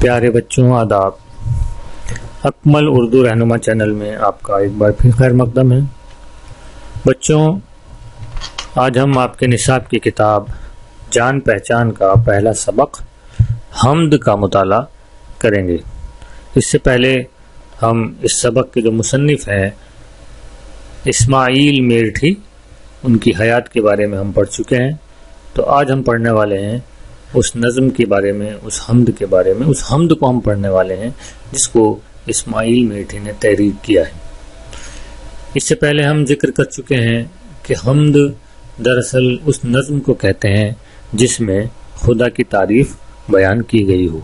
پیارے بچوں، آداب۔ اکمل اردو رہنما چینل میں آپ کا ایک بار پھر خیر مقدم ہے۔ بچوں، آج ہم آپ کے نصاب کی کتاب جان پہچان کا پہلا سبق حمد کا مطالعہ کریں گے۔ اس سے پہلے ہم اس سبق کے جو مصنف ہیں اسماعیل میرٹھی، ان کی حیات کے بارے میں ہم پڑھ چکے ہیں۔ تو آج ہم پڑھنے والے ہیں اس نظم کے بارے میں، اس حمد کے بارے میں۔ اس حمد کو ہم پڑھنے والے ہیں جس کو اسماعیل میرٹھی نے تحریر کیا ہے۔ اس سے پہلے ہم ذکر کر چکے ہیں کہ حمد دراصل اس نظم کو کہتے ہیں جس میں خدا کی تعریف بیان کی گئی ہو۔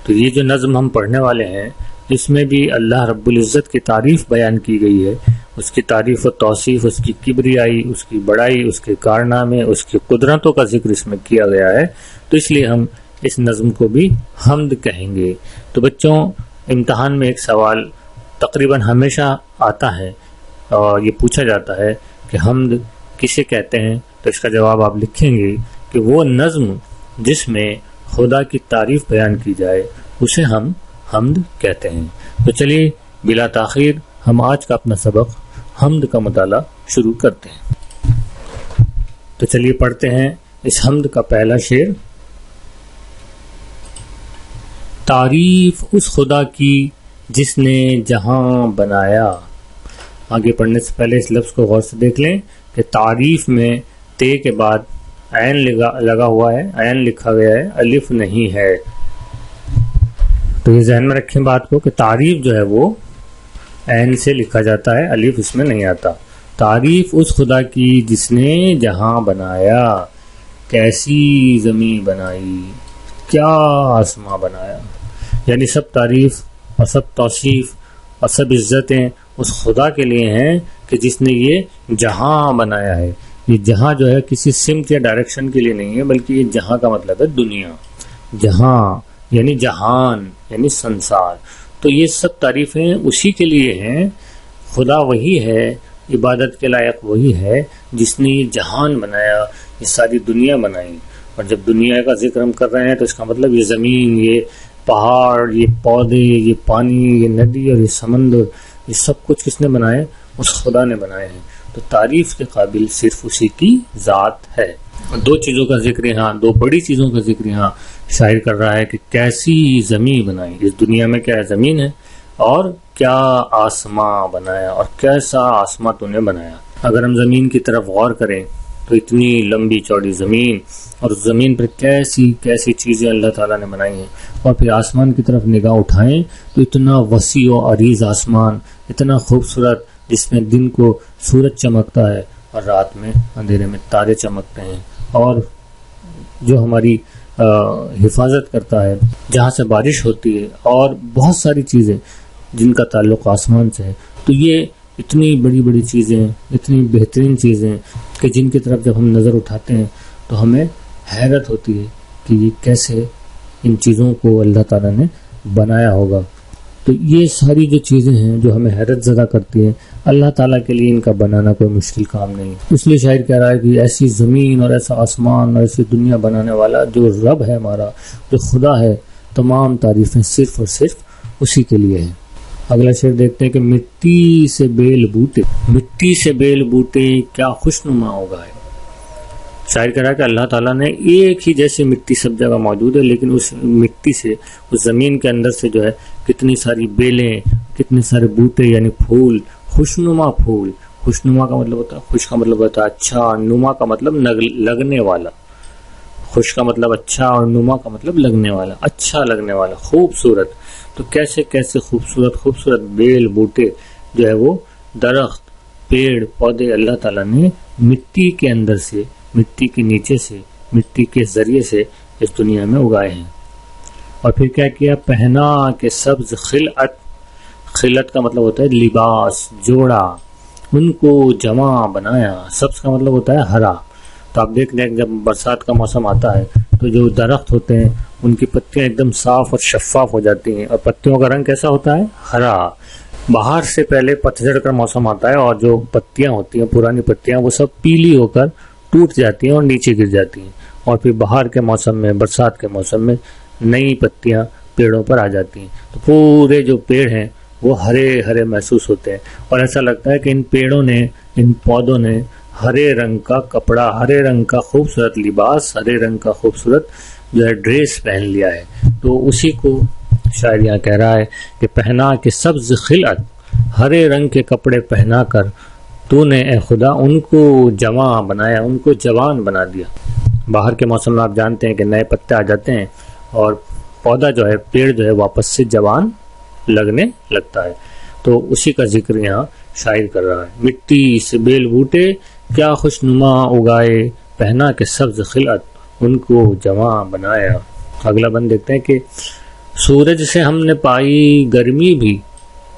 تو یہ جو نظم ہم پڑھنے والے ہیں اس میں بھی اللہ رب العزت کی تعریف بیان کی گئی ہے، اس کی تعریف و توصیف، اس کی کبریائی، اس کی بڑائی، اس کے کارنامے، اس کی قدرتوں کا ذکر اس میں کیا گیا ہے۔ تو اس لیے ہم اس نظم کو بھی حمد کہیں گے۔ تو بچوں، امتحان میں ایک سوال تقریباً ہمیشہ آتا ہے اور یہ پوچھا جاتا ہے کہ حمد کسے کہتے ہیں؟ تو اس کا جواب آپ لکھیں گے کہ وہ نظم جس میں خدا کی تعریف بیان کی جائے اسے ہم حمد کہتے ہیں۔ تو چلیے بلا تاخیر ہم آج کا اپنا سبق حمد کا مطالعہ شروع کرتے ہیں۔ تو چلیے پڑھتے ہیں اس حمد کا پہلا شعر۔ تعریف اس خدا کی جس نے جہاں بنایا۔ آگے پڑھنے سے پہلے اس لفظ کو غور سے دیکھ لیں کہ تعریف میں تے کے بعد عین لگا ہوا ہے، عین لکھا گیا ہے، الف نہیں ہے۔ تو یہ ذہن میں رکھیں بات کو کہ تعریف جو ہے وہ عین سے لکھا جاتا ہے، الف اس میں نہیں آتا۔ تعریف اس خدا کی جس نے جہاں بنایا، کیسی زمین بنائی، کیا آسماں بنایا۔ یعنی سب تعریف اور سب توصیف اور سب عزتیں اس خدا کے لیے ہیں کہ جس نے یہ جہاں بنایا ہے۔ یہ جہاں جو ہے کسی سمت یا ڈائریکشن کے لیے نہیں ہے، بلکہ یہ جہاں کا مطلب ہے دنیا، جہاں یعنی جہان یعنی سنسار۔ تو یہ سب تعریفیں اسی کے لیے ہیں۔ خدا وہی ہے، عبادت کے لائق وہی ہے جس نے یہ جہان بنایا، یہ ساری دنیا بنائی۔ اور جب دنیا کا ذکر ہم کر رہے ہیں تو اس کا مطلب یہ زمین، یہ پہاڑ، یہ پودے، یہ پانی، یہ ندی اور یہ سمندر، یہ سب کچھ کس نے بنائے؟ اس خدا نے بنائے ہیں۔ تو تعریف کے قابل صرف اسی کی ذات ہے۔ دو چیزوں کا ذکر یہاں، دو بڑی چیزوں کا ذکر یہاں شاعر کر رہا ہے کہ کیسی زمین بنائی، اس دنیا میں کیا زمین ہے، اور کیا آسماں بنایا، اور کیسا آسماں تو نے بنایا۔ اگر ہم زمین کی طرف غور کریں تو اتنی لمبی چوڑی زمین، اور اس زمین پر کیسی کیسی چیزیں اللہ تعالیٰ نے بنائی ہیں، اور پھر آسمان کی طرف نگاہ اٹھائیں تو اتنا وسیع و عریض آسمان، اتنا خوبصورت، جس میں دن کو سورج چمکتا ہے اور رات میں اندھیرے میں تارے چمکتے ہیں، اور جو ہماری حفاظت کرتا ہے، جہاں سے بارش ہوتی ہے، اور بہت ساری چیزیں جن کا تعلق آسمان سے ہے۔ تو یہ اتنی بڑی بڑی چیزیں، اتنی بہترین چیزیں کہ جن کی طرف جب ہم نظر اٹھاتے ہیں تو ہمیں حیرت ہوتی ہے کہ یہ کیسے ان چیزوں کو اللہ تعالیٰ نے بنایا ہوگا۔ تو یہ ساری جو چیزیں ہیں جو ہمیں حیرت زدہ کرتی ہیں، اللہ تعالیٰ کے لیے ان کا بنانا کوئی مشکل کام نہیں۔ اس لیے شاعر کہہ رہا ہے کہ ایسی زمین اور ایسا آسمان اور ایسی دنیا بنانے والا جو رب ہے ہمارا، جو خدا ہے، تمام تعریفیں صرف اور صرف اسی کے لیے ہیں۔ اگلا شعر دیکھتے ہیں کہ مٹی سے بیل بوٹے، مٹی سے بیل بوٹے کیا خوشنما ہوگا ہے۔ شاعر کہہ رہا ہے کہ اللہ تعالیٰ نے ایک ہی جیسی مٹی سب جگہ موجود ہے، لیکن اس مٹی سے، اس زمین کے اندر سے جو ہے کتنی ساری بیلیں، کتنے سارے بوٹے یعنی پھول، خوشنما پھول۔ خوشنما کا مطلب ہوتا ہے، خوش کا مطلب ہوتا ہے اچھا، نما کا مطلب لگنے والا، خوش کا مطلب اچھا اور نما کا مطلب لگنے والا، اچھا لگنے والا، خوبصورت۔ تو کیسے کیسے خوبصورت خوبصورت بیل بوٹے جو ہے وہ درخت، پیڑ پودے اللہ تعالیٰ نے مٹی کے اندر سے، مٹی کے نیچے سے، مٹی کے ذریعے سے اس دنیا میں اگائے ہیں۔ اور پھر کیا کیا؟ پہنا کے سبز خلعت، خلعت کا مطلب ہوتا ہے لباس، جوڑا، ان کو جمع بنایا۔ سبز کا مطلب ہوتا ہے ہرا۔ تو آپ دیکھ لیں جب برسات کا موسم آتا ہے تو جو درخت ہوتے ہیں ان کی پتیاں ایک دم صاف اور شفاف ہو جاتی ہیں، اور پتیوں کا رنگ کیسا ہوتا ہے؟ ہرا۔ باہر سے پہلے پتجھڑ کا موسم آتا ہے اور جو پتیاں ہوتی ہیں، پرانی پتیاں، وہ سب پیلی ہو کر ٹوٹ جاتی ہیں اور نیچے گر جاتی ہیں، اور پھر بہار کے موسم میں، برسات کے موسم میں نئی پتیاں پیڑوں پر آ جاتی ہیں، تو پورے جو پیڑ ہیں وہ ہرے ہرے محسوس ہوتے ہیں، اور ایسا لگتا ہے کہ ان پیڑوں نے، ان پودوں نے ہرے رنگ کا کپڑا، ہرے رنگ کا خوبصورت لباس، ہرے رنگ کا خوبصورت جو ہے ڈریس پہن لیا ہے۔ تو اسی کو شاعر یہاں کہہ رہا ہے کہ پہنا کے سبز خلعت، ہرے رنگ کے کپڑے پہنا کر تو نے اے خدا ان کو جوان بنایا، ان کو جوان بنا دیا۔ باہر کے موسم میں آپ جانتے ہیں کہ نئے پتے آ جاتے ہیں اور پودا جو ہے، پیڑ جو ہے واپس سے جوان لگنے لگتا ہے، تو اسی کا ذکر یہاں شاعر کر رہا ہے۔ مٹی سے بیل بوٹے کیا خوشنما اگائے، پہنا کے سبز خلعت ان کو جوان بنایا۔ اگلا بند دیکھتے ہیں کہ سورج سے ہم نے پائی گرمی بھی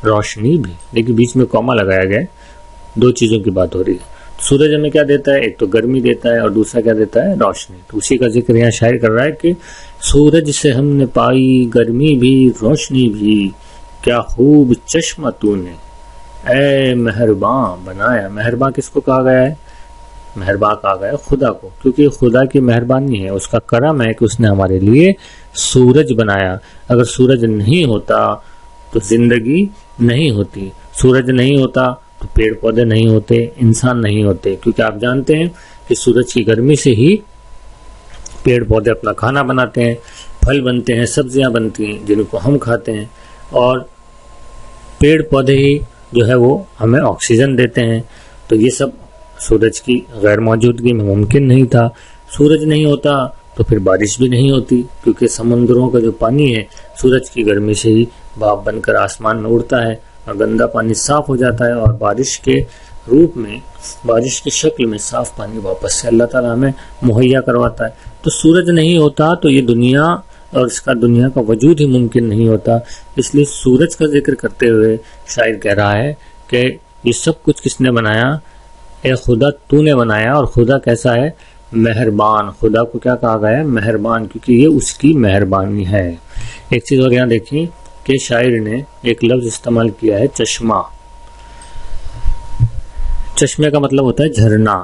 روشنی بھی، لیکن بیچ میں کوما لگایا گیا ہے، دو چیزوں کی بات ہو رہی ہے۔ سورج ہمیں کیا دیتا ہے؟ ایک تو گرمی دیتا ہے اور دوسرا کیا دیتا ہے؟ روشنی۔ تو اسی کا ذکر یہاں شاعر کر رہا ہے کہ سورج سے ہم نے پائی گرمی بھی روشنی بھی، کیا خوب چشمہ تو نے اے مہرباں بنایا۔ مہرباں کس کو کہا گیا ہے؟ مہرباں کہا گیا ہے خدا کو، کیونکہ خدا کی مہربانی ہے، اس کا کرم ہے کہ اس نے ہمارے لیے سورج بنایا۔ اگر سورج نہیں ہوتا تو زندگی نہیں ہوتی، سورج نہیں ہوتا تو پیڑ پودے نہیں ہوتے، انسان نہیں ہوتے، کیونکہ آپ جانتے ہیں کہ سورج کی گرمی سے ہی پیڑ پودے اپنا کھانا بناتے ہیں، پھل بنتے ہیں، سبزیاں بنتی ہیں جن کو ہم کھاتے ہیں، اور پیڑ پودے ہی جو ہے وہ ہمیں آکسیجن دیتے ہیں۔ تو یہ سب سورج کی غیر موجودگی میں ممکن نہیں تھا۔ سورج نہیں ہوتا تو پھر بارش بھی نہیں ہوتی، کیونکہ سمندروں کا جو پانی ہے سورج کی گرمی سے ہی بھاپ بن کر آسمان میں اڑتا ہے اور گندا پانی صاف ہو جاتا ہے، اور بارش کے روپ میں، بارش کی شکل میں صاف پانی واپس سے اللہ تعالیٰ ہمیں مہیا کرواتا ہے۔ تو سورج نہیں ہوتا تو یہ دنیا اور اس کا دنیا کا وجود ہی ممکن نہیں ہوتا۔ اس لیے سورج کا ذکر کرتے ہوئے شاعر کہہ رہا ہے کہ یہ سب کچھ کس نے بنایا؟ اے خدا تو نے بنایا، اور خدا کیسا ہے؟ مہربان۔ خدا کو کیا کہا گیا ہے؟ مہربان، کیونکہ یہ اس کی مہربانی ہے۔ ایک چیز اور یہاں دیکھیں کہ شاعر نے ایک لفظ استعمال کیا ہے، چشمہ۔ چشمے کا مطلب ہوتا ہے جھرنا،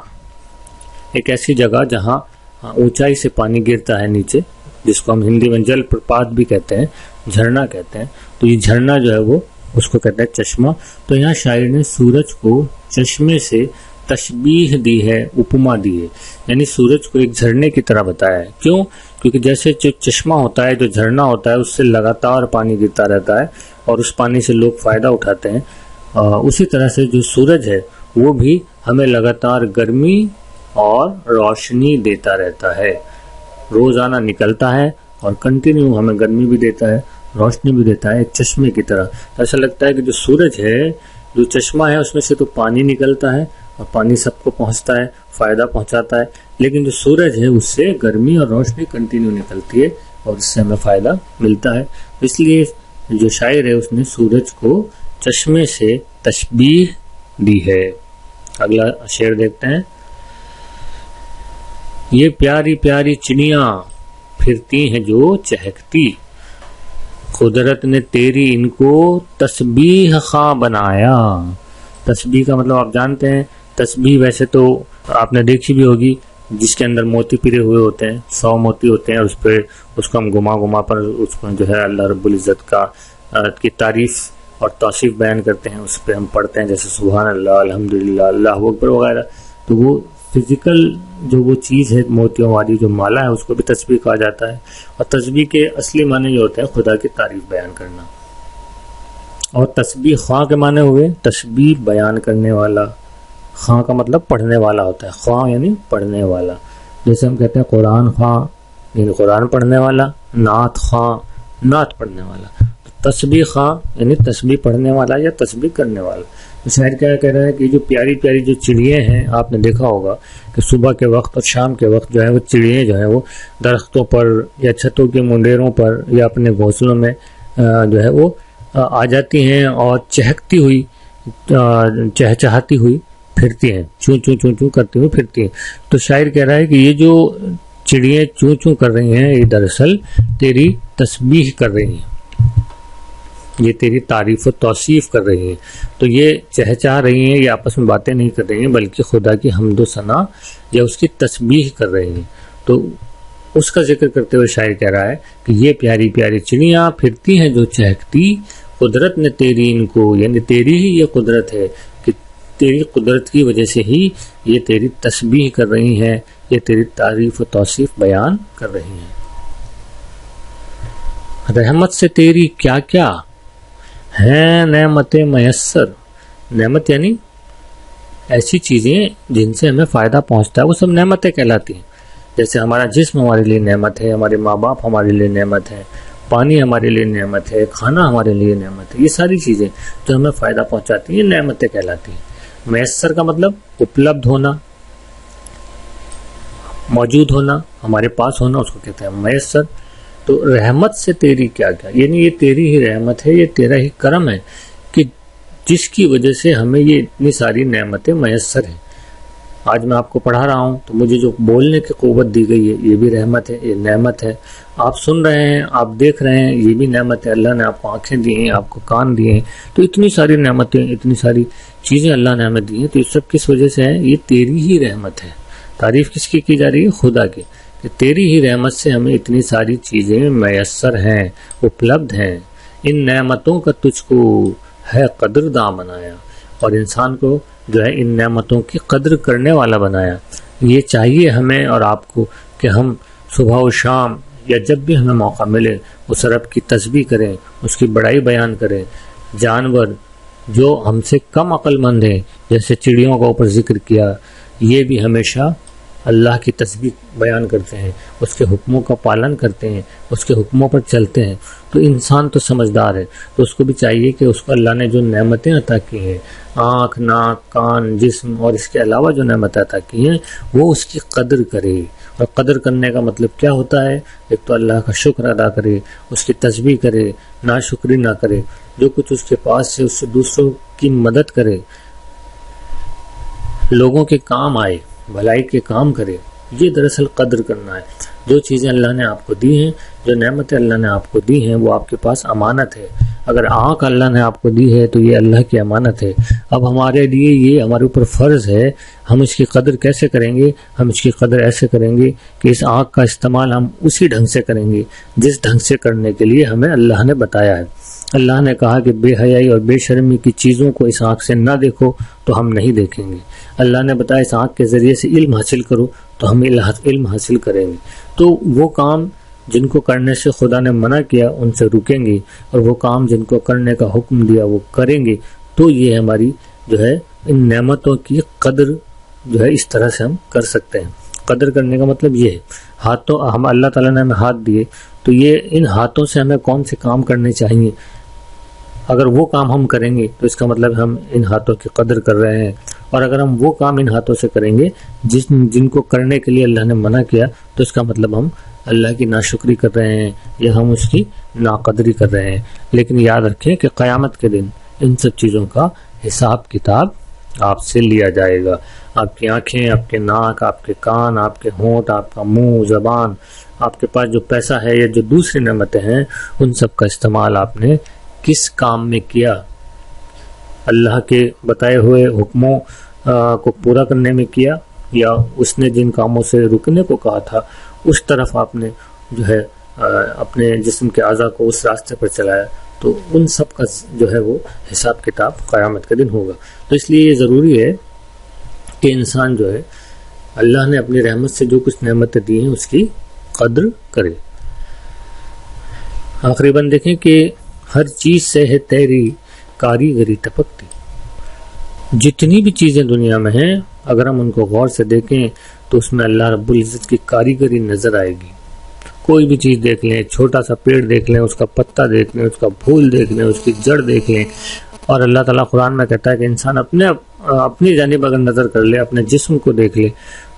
ایک ایسی جگہ جہاں اونچائی سے پانی گرتا ہے نیچے، جس کو ہم ہندی میں جل پرپات بھی کہتے ہیں، جھرنا کہتے ہیں۔ تو یہ جھرنا جو ہے وہ اس کو کہتے ہیں چشمہ۔ تو یہاں شاعر نے سورج کو چشمے سے تشبیہ دی ہے، اپما دی ہے، یعنی سورج کو ایک جھرنے کی طرح بتایا ہے۔ کیوں؟ کیونکہ جیسے جو چشمہ ہوتا ہے، جو جھرنا ہوتا ہے، اس سے لگاتار پانی گرتا رہتا ہے اور اس پانی سے لوگ فائدہ اٹھاتے ہیں، اسی طرح سے جو سورج ہے وہ بھی ہمیں لگاتار گرمی اور روشنی دیتا رہتا ہے، روزانہ نکلتا ہے اور کنٹینیو ہمیں گرمی بھی دیتا ہے، روشنی بھی دیتا ہے، ایک چشمے کی طرح۔ ایسا لگتا ہے کہ جو سورج ہے، جو چشمہ ہے، اس میں سے تو پانی نکلتا ہے اور پانی سب کو پہنچتا ہے، فائدہ پہنچاتا ہے، لیکن جو سورج ہے اس سے گرمی اور روشنی کنٹینیو نکلتی ہے اور اس سے ہمیں فائدہ ملتا ہے۔ اس لیے جو شاعر ہے اس نے سورج کو چشمے سے تشبیہ دی ہے۔ اگلا شعر دیکھتے ہیں۔ یہ پیاری پیاری چڑیاں پھرتی ہیں جو چہکتی، قدرت نے تیری ان کو تسبیح خواں بنایا۔ تسبیح کا مطلب آپ جانتے ہیں، تسبیح ویسے تو آپ نے دیکھی بھی ہوگی، جس کے اندر موتی پرے ہوئے ہوتے ہیں، 100 موتی ہوتے ہیں، اور اس پہ اس کو ہم گما پر اس میں جو ہے اللہ رب العزت کا کی تعریف اور توصیف بیان کرتے ہیں، اس پہ ہم پڑھتے ہیں جیسے سبحان اللہ، الحمدللہ، اللہ اکبر وغیرہ۔ تو وہ فزیکل جو وہ چیز ہے موتیوں والی جو مالا ہے، اس کو بھی تسبیح کہا جاتا ہے، اور تسبیح کے اصلی معنی یہ ہوتا ہے خدا کی تعریف بیان کرنا۔ اور تسبیح خواں کے معنی ہوئے تسبیح بیان کرنے والا، خواں کا مطلب پڑھنے والا ہوتا ہے، خواں یعنی پڑھنے والا، جیسے ہم کہتے ہیں قرآن خواں یعنی قرآن پڑھنے والا، نعت خواں نعت پڑھنے والا، تسبیح خواں یعنی تسبیح پڑھنے والا یا تسبیح کرنے والا۔ شاعر کیا کہہ رہا ہے کہ جو پیاری پیاری جو چڑیے ہیں، آپ نے دیکھا ہوگا کہ صبح کے وقت اور شام کے وقت جو ہے وہ چڑیے جو ہے وہ درختوں پر یا چھتوں کے منڈیروں پر یا اپنے گھونسلوں میں جو ہے وہ آ جاتی ہیں اور چہکتی ہوئی، چہچہاتی ہوئی پھرتی ہیں، چوں چوں چوں چوں کرتی ہوئی پھرتی ہیں۔ تو شاعر کہہ رہا ہے کہ یہ جو چڑیے چوں چوں کر رہی ہیں، یہ دراصل تیری تسبیح کر رہی ہیں، یہ تیری تعریف و توصیف کر رہی ہیں۔ تو یہ چہچہا رہی ہیں، یہ آپس میں باتیں نہیں کر رہی ہیں، بلکہ خدا کی حمد و ثنا یا اس کی تسبیح کر رہی ہیں۔ تو اس کا ذکر کرتے ہوئے شاعر کہہ رہا ہے کہ یہ پیاری پیاری چڑیاں پھرتی ہیں جو چہکتی، قدرت نے تیری ان کو، یعنی تیری ہی یہ قدرت ہے کہ تیری قدرت کی وجہ سے ہی یہ تیری تسبیح کر رہی ہیں، یہ تیری تعریف و توصیف بیان کر رہی ہیں۔ رحمت سے تیری کیا کیا ہیں نعمت میسر، نعمت یعنی ایسی چیزیں جن سے ہمیں فائدہ پہنچتا ہے، وہ سب نعمتیں کہلاتی ہیں۔ جیسے ہمارا جسم ہمارے لیے نعمت ہے، ہمارے ماں باپ ہمارے لیے نعمت ہے، پانی ہمارے لیے نعمت ہے، کھانا ہمارے لیے نعمت ہے، یہ ساری چیزیں جو ہمیں فائدہ پہنچاتی ہیں نعمتیں کہلاتی ہیں۔ میسر کا مطلب اپلبدھ ہونا، موجود ہونا، ہمارے پاس ہونا، اس کو کہتے ہیں میسر۔ تو رحمت سے تیری کیا کیا، یعنی یہ تیری ہی رحمت ہے، یہ تیرا ہی کرم ہے کہ جس کی وجہ سے ہمیں یہ اتنی ساری نعمتیں میسر ہیں۔ آج میں آپ کو پڑھا رہا ہوں تو مجھے جو بولنے کی قوت دی گئی ہے یہ بھی رحمت ہے، یہ نعمت ہے۔ آپ سن رہے ہیں، آپ دیکھ رہے ہیں، یہ بھی نعمت ہے۔ اللہ نے آپ کو آنکھیں دی ہیں، آپ کو کان دیے ہیں، تو اتنی ساری نعمتیں، اتنی ساری چیزیں اللہ نے ہمیں دی ہیں، تو یہ سب کس وجہ سے ہے؟ یہ تیری ہی رحمت ہے۔ تعریف کس کی جا رہی ہے؟ خدا کی، کہ تیری ہی رحمت سے ہمیں اتنی ساری چیزیں میسر ہیں، اپلبدھ ہیں۔ ان نعمتوں کا تجھ کو ہے قدرداں بنایا، اور انسان کو جو ہے ان نعمتوں کی قدر کرنے والا بنایا۔ یہ چاہیے ہمیں اور آپ کو کہ ہم صبح و شام یا جب بھی ہمیں موقع ملے اس رب کی تسبیح کریں، اس کی بڑائی بیان کریں۔ جانور جو ہم سے کم عقل مند ہیں، جیسے چڑیوں کا اوپر ذکر کیا، یہ بھی ہمیشہ اللہ کی تسبیح بیان کرتے ہیں، اس کے حکموں کا پالن کرتے ہیں، اس کے حکموں پر چلتے ہیں۔ تو انسان تو سمجھدار ہے، تو اس کو بھی چاہیے کہ اس کو اللہ نے جو نعمتیں عطا کی ہیں، آنکھ، ناک، کان، جسم اور اس کے علاوہ جو نعمتیں عطا کی ہیں، وہ اس کی قدر کرے۔ اور قدر کرنے کا مطلب کیا ہوتا ہے؟ ایک تو اللہ کا شکر ادا کرے، اس کی تسبیح کرے، ناشکری نہ کرے، جو کچھ اس کے پاس ہے اس سے دوسروں کی مدد کرے، لوگوں کے کام آئے، بھلائی کے کام کرے۔ یہ دراصل قدر کرنا ہے۔ جو چیزیں اللہ نے آپ کو دی ہیں، جو نعمتیں اللہ نے آپ کو دی ہیں، وہ آپ کے پاس امانت ہے۔ اگر آنکھ اللہ نے آپ کو دی ہے تو یہ اللہ کی امانت ہے۔ اب ہمارے لیے یہ ہمارے اوپر فرض ہے، ہم اس کی قدر کیسے کریں گے؟ ہم اس کی قدر ایسے کریں گے کہ اس آنکھ کا استعمال ہم اسی ڈھنگ سے کریں گے جس ڈھنگ سے کرنے کے لیے ہمیں اللہ نے بتایا ہے۔ اللہ نے کہا کہ بے حیائی اور بے شرمی کی چیزوں کو اس آنکھ سے نہ دیکھو تو ہم نہیں دیکھیں گے۔ اللہ نے بتایا اس آنکھ کے ذریعے سے علم حاصل کرو تو ہم علم حاصل کریں گے۔ تو وہ کام جن کو کرنے سے خدا نے منع کیا ان سے رکیں گے، اور وہ کام جن کو کرنے کا حکم دیا وہ کریں گے۔ تو یہ ہماری جو ہے ان نعمتوں کی قدر جو ہے اس طرح سے ہم کر سکتے ہیں۔ قدر کرنے کا مطلب یہ ہے، ہاتھوں ہم اللہ تعالیٰ نے ہمیں ہاتھ دیے، تو یہ ان ہاتھوں سے ہمیں کون سے کام کرنے چاہیے؟ اگر وہ کام ہم کریں گے تو اس کا مطلب ہم ان ہاتھوں کی قدر کر رہے ہیں، اور اگر ہم وہ کام ان ہاتھوں سے کریں گے جن کو کرنے کے لیے اللہ نے منع کیا تو اس کا مطلب ہم اللہ کی ناشکری کر رہے ہیں یا ہم اس کی ناقدری کر رہے ہیں۔ لیکن یاد رکھیں کہ قیامت کے دن ان سب چیزوں کا حساب کتاب آپ سے لیا جائے گا۔ آپ کی آنکھیں، آپ کے ناک، آپ کے کان، آپ کے ہونٹ، آپ کا منہ، زبان، آپ کے پاس جو پیسہ ہے یا جو دوسری نعمتیں ہیں، ان سب کا استعمال آپ نے کس کام میں کیا؟ اللہ کے بتائے ہوئے حکموں کو پورا کرنے میں کیا، یا اس نے جن کاموں سے رکنے کو کہا تھا اس طرف آپ نے جو ہے اپنے جسم کے اعضاء کو اس راستے پر چلایا؟ تو ان سب کا جو ہے وہ حساب کتاب قیامت کے دن ہوگا۔ تو اس لیے یہ ضروری ہے کہ انسان جو ہے اللہ نے اپنی رحمت سے جو کچھ نعمتیں دی ہیں اس کی قدر کرے۔ آخری بند دیکھیں کہ ہر چیز سے ہے تیری کاریگری ٹپکتی۔ جتنی بھی چیزیں دنیا میں ہیں اگر ہم ان کو غور سے دیکھیں تو اس میں اللہ رب العزت کی کاریگری نظر آئے گی۔ کوئی بھی چیز دیکھ لیں، چھوٹا سا پیڑ دیکھ لیں، اس کا پتا دیکھ لیں، اس کا پھول دیکھ لیں، اس کی جڑ دیکھ لیں، اور اللہ تعالیٰ قرآن میں کہتا ہے کہ انسان اپنی جانب اگر نظر کر لے، اپنے جسم کو دیکھ لے،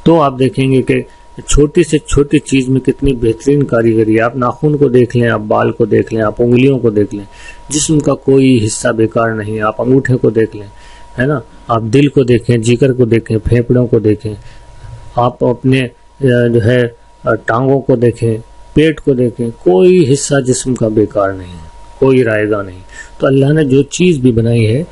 تو آپ دیکھیں گے کہ چھوٹی سے چھوٹی چیز میں کتنی بہترین کاریگری ہے۔ آپ ناخن کو دیکھ لیں، آپ بال کو دیکھ لیں، آپ انگلیوں کو دیکھ لیں، جسم کا کوئی حصہ بیکار نہیں۔ آپ انگوٹھے کو دیکھ لیں، ہے نا، آپ دل کو دیکھیں، جگر کو دیکھیں، پھیپڑوں کو دیکھیں، آپ اپنے جو ہے ٹانگوں کو دیکھیں، پیٹ کو دیکھیں، کوئی حصہ جسم کا بیکار نہیں ہے، کوئی رائے گا نہیں۔ تو اللہ نے جو چیز بھی بنائی ہے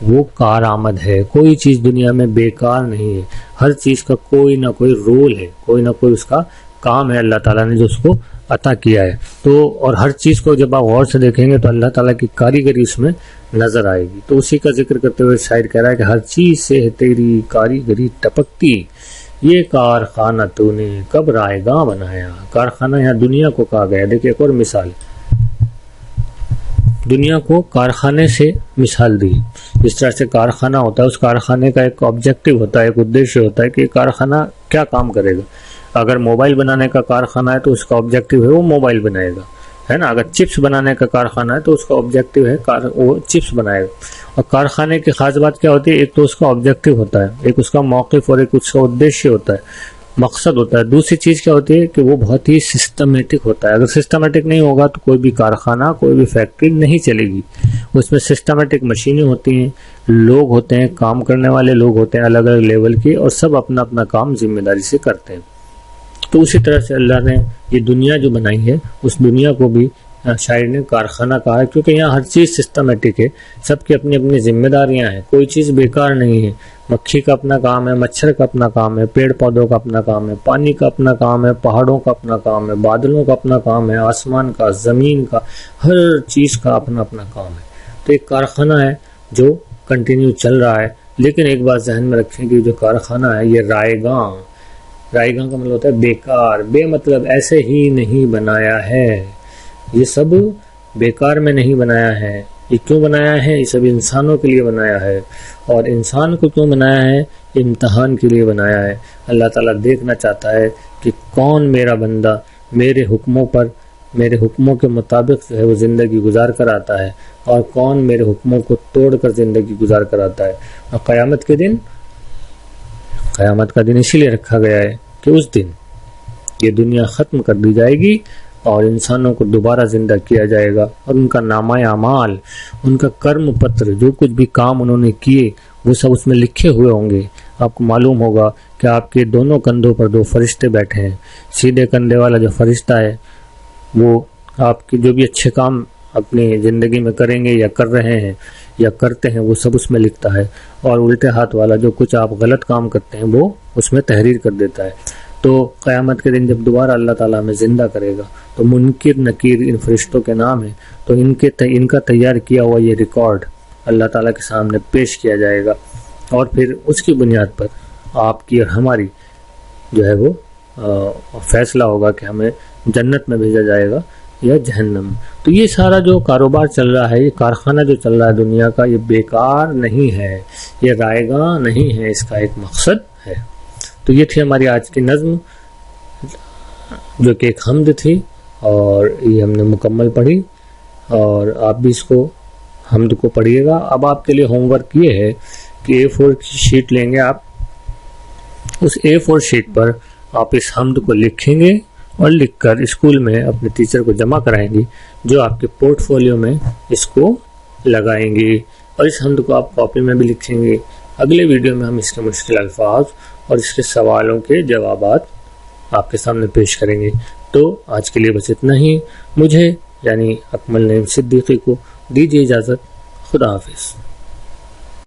وہ کارآمد ہے، کوئی چیز دنیا میں بیکار نہیں ہے، ہر چیز کا کوئی نہ کوئی رول ہے، کوئی نہ کوئی اس کا کام ہے اللہ تعالیٰ نے جو اس کو عطا کیا ہے. تو اور ہر چیز کو جب آپ غور سے دیکھیں گے تو اللہ تعالیٰ کی کاریگری اس میں نظر آئے گی. تو اسی کا ذکر کرتے ہوئے شاعر کہہ رہا ہے کہ ہر چیز سے ہے تیری کاریگری ٹپکتی، یہ کارخانہ تو نے کب رائے گاں بنایا. کارخانہ یہاں دنیا کو کہا گیا. دیکھیں ایک اور مثال، دنیا کو کارخانے سے مثال دی. جس طرح سے کارخانہ ہوتا ہے، اس کارخانے کا ایک آبجیکٹو ہوتا ہے، ایک ادیشیہ ہوتا ہے کہ کارخانہ کیا کام کرے گا. اگر موبائل بنانے کا کارخانہ ہے تو اس کا آبجیکٹو ہے وہ موبائل بنائے گا، ہے نا. اگر چپس بنانے کا کارخانہ ہے تو اس کا آبجیکٹو ہے وہ چپس بنائے گا. اور کارخانے کی خاص بات کیا ہوتی ہے، ایک تو اس کا آبجیکٹو ہوتا ہے، ایک اس کا موقف اور ایک اس کا ادیشیہ ہوتا ہے، مقصد ہوتا ہے. دوسری چیز کیا ہوتی ہے کہ وہ بہت ہی سسٹمیٹک ہوتا ہے. اگر سسٹمیٹک نہیں ہوگا تو کوئی بھی کارخانہ، کوئی بھی فیکٹری نہیں چلے گی. اس میں سسٹمیٹک مشینیں ہوتی ہیں، لوگ ہوتے ہیں، کام کرنے والے لوگ ہوتے ہیں الگ الگ لیول کے، اور سب اپنا اپنا کام ذمہ داری سے کرتے ہیں. تو اسی طرح سے اللہ نے یہ دنیا جو بنائی ہے، اس دنیا کو بھی شاعر نے کارخانہ کہا ہے، کیونکہ یہاں ہر چیز سسٹمیٹک ہے، سب کی اپنی اپنی ذمہ داریاں ہیں، کوئی چیز بیکار نہیں ہے. مکھی کا اپنا کام ہے، مچھر کا اپنا کام ہے، پیڑ پودوں کا اپنا کام ہے، پانی کا اپنا کام ہے، پہاڑوں کا اپنا کام ہے، بادلوں کا اپنا کام ہے، آسمان کا، زمین کا، ہر چیز کا اپنا اپنا کام ہے. تو ایک کارخانہ ہے جو کنٹینیو چل رہا ہے. لیکن ایک بات ذہن میں رکھیں کہ جو کارخانہ ہے یہ رائے گاں کا مطلب ہوتا ہے بیکار، بے مطلب ایسے ہی نہیں بنایا ہے. یہ سب بیکار میں نہیں بنایا ہے. یہ کیوں بنایا ہے؟ یہ سب انسانوں کے لیے بنایا ہے. اور انسان کو کیوں بنایا ہے؟ امتحان کے لیے بنایا ہے. اللہ تعالیٰ دیکھنا چاہتا ہے کہ کون میرا بندہ میرے حکموں پر، میرے حکموں کے مطابق جو ہے وہ زندگی گزار کر آتا ہے، اور کون میرے حکموں کو توڑ کر زندگی گزار کر آتا ہے. اور قیامت کا دن اسی لیے رکھا گیا ہے کہ اس دن یہ دنیا ختم کر دی جائے گی اور انسانوں کو دوبارہ زندہ کیا جائے گا، اور ان کا نامہ اعمال، ان کا کرم پتر، جو کچھ بھی کام انہوں نے کیے وہ سب اس میں لکھے ہوئے ہوں گے. آپ کو معلوم ہوگا کہ آپ کے دونوں کندھوں پر دو فرشتے بیٹھے ہیں. سیدھے کندھے والا جو فرشتہ ہے وہ آپ کے جو بھی اچھے کام اپنی زندگی میں کریں گے یا کر رہے ہیں یا کرتے ہیں وہ سب اس میں لکھتا ہے، اور الٹے ہاتھ والا جو کچھ آپ غلط کام کرتے ہیں وہ اس میں تحریر کر دیتا ہے. تو قیامت کے دن جب دوبارہ اللہ تعالیٰ ہمیں زندہ کرے گا تو منکر نکیر ان فرشتوں کے نام ہیں، تو ان کا تیار کیا ہوا یہ ریکارڈ اللہ تعالیٰ کے سامنے پیش کیا جائے گا، اور پھر اس کی بنیاد پر آپ کی اور ہماری جو ہے وہ فیصلہ ہوگا کہ ہمیں جنت میں بھیجا جائے گا یا جہنم. تو یہ سارا جو کاروبار چل رہا ہے، یہ کارخانہ جو چل رہا ہے دنیا کا، یہ بیکار نہیں ہے، یہ رائے گاں نہیں ہے، اس کا ایک مقصد ہے. تو یہ تھی ہماری آج کی نظم جو کہ ایک حمد تھی، اور یہ ہم نے مکمل پڑھی، اور آپ بھی اس کو حمد کو پڑھیے گا. اب آپ کے لیے ہوم ورک یہ ہے کہ A4 کی شیٹ لیں گے، آپ اس A4 شیٹ پر آپ اس حمد کو لکھیں گے اور لکھ کر اسکول میں اپنے ٹیچر کو جمع کرائیں گے، جو آپ کے پورٹ فولیو میں اس کو لگائیں گے، اور اس حمد کو آپ کاپی میں بھی لکھیں گے. اگلے ویڈیو میں ہم اس کے مشکل الفاظ اور اس کے سوالوں کے جوابات آپ کے سامنے پیش کریں گے. تو آج کے لیے بس اتنا ہی. مجھے یعنی اکمل نعیم صدیقی کو دیجیے اجازت. خدا حافظ.